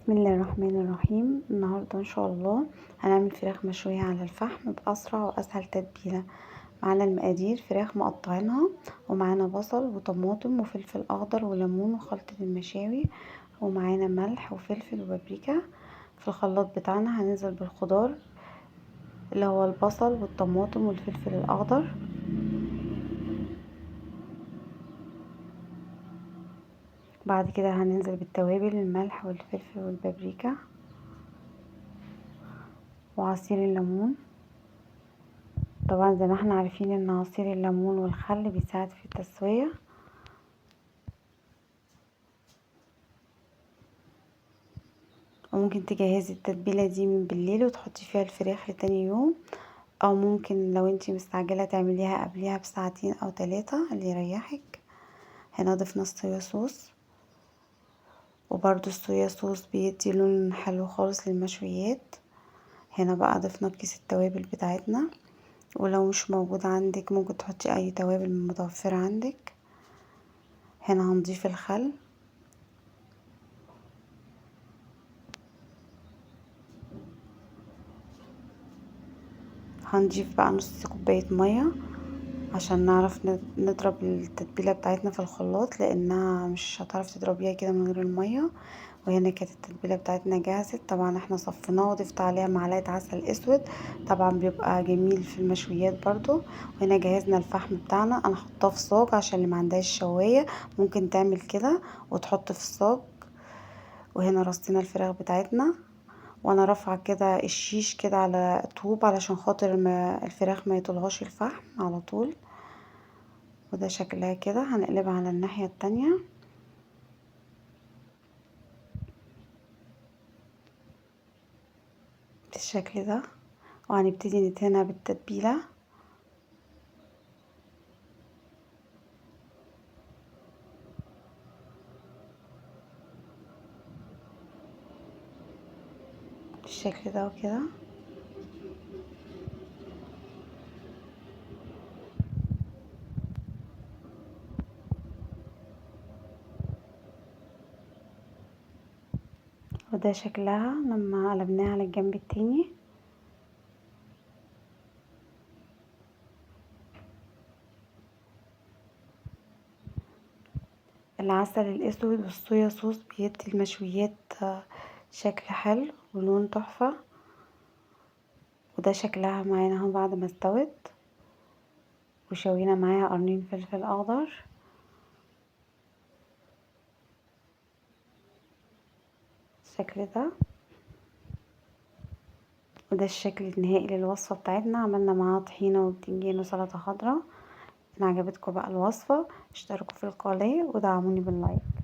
بسم الله الرحمن الرحيم. النهاردة ان شاء الله هنعمل فراخ مشوية على الفحم بأسرع وأسهل تتبيلة. معانا المقادير: فراخ مقطعينها، ومعانا بصل وطماطم وفلفل أخضر وليمون وخلطة المشاوي، ومعانا ملح وفلفل وبابريكا. في الخلاط بتاعنا هننزل بالخضار اللي هو البصل والطماطم والفلفل الأخضر. بعد كده هننزل بالتوابل: الملح والفلفل والبابريكا وعصير الليمون. طبعا زي ما احنا عارفين ان عصير الليمون والخل بيساعد في التسوية. وممكن تجهزي التتبيلة دي من بالليل وتحطي فيها الفراخ لتاني يوم، او ممكن لو انتي مستعجلة تعمليها قبليها بساعتين او 3 اللي يريحك. هنا ضفنا الصويا صوص، وبرضو الصويا صوص بيدي لون حلو خالص للمشويات. هنا بقى ضفنا كيس التوابل بتاعتنا، ولو مش موجود عندك ممكن تحطي اي توابل متوفرة عندك. هنا هنضيف الخل، هنضيف بقى نص كوباية مية عشان نعرف نضرب التتبيلة بتاعتنا في الخلاط، لانها مش هتعرف تضربيها كده من غير المية. وهنا كانت التتبيلة بتاعتنا جاهزة. طبعا احنا صفيناها وضفت عليها معلقة عسل اسود، طبعا بيبقى جميل في المشويات برضو. وهنا جهزنا الفحم بتاعنا. انا حطاه في صاج عشان اللي معندهاش شواية ممكن تعمل كده وتحط في الصاج. وهنا رصينا الفراخ بتاعتنا، وانا رافعه كده الشيش كده على طوب علشان خاطر ما الفراخ ما يطولهاش الفحم على طول. وده شكلها كده. هنقلبها على الناحيه التانية بالشكل ده، وهنبتدي ندهنها بالتتبيله. بالشكل ده وكده. وده شكلها لما قلبناها على الجنب التاني. العسل الاسود والصويا صوص بيدي المشويات شكل حلو ولون تحفه. وده شكلها معانا اهو بعد ما استوت، وشوينا معاها قرنين فلفل اخضر بالشكل ده. وده الشكل النهائي للوصفة بتاعتنا. عملنا معاها طحينة وبتنجان وسلطة خضراء. ان عجبتكم بقى الوصفة اشتركوا في القناة ودعموني باللايك.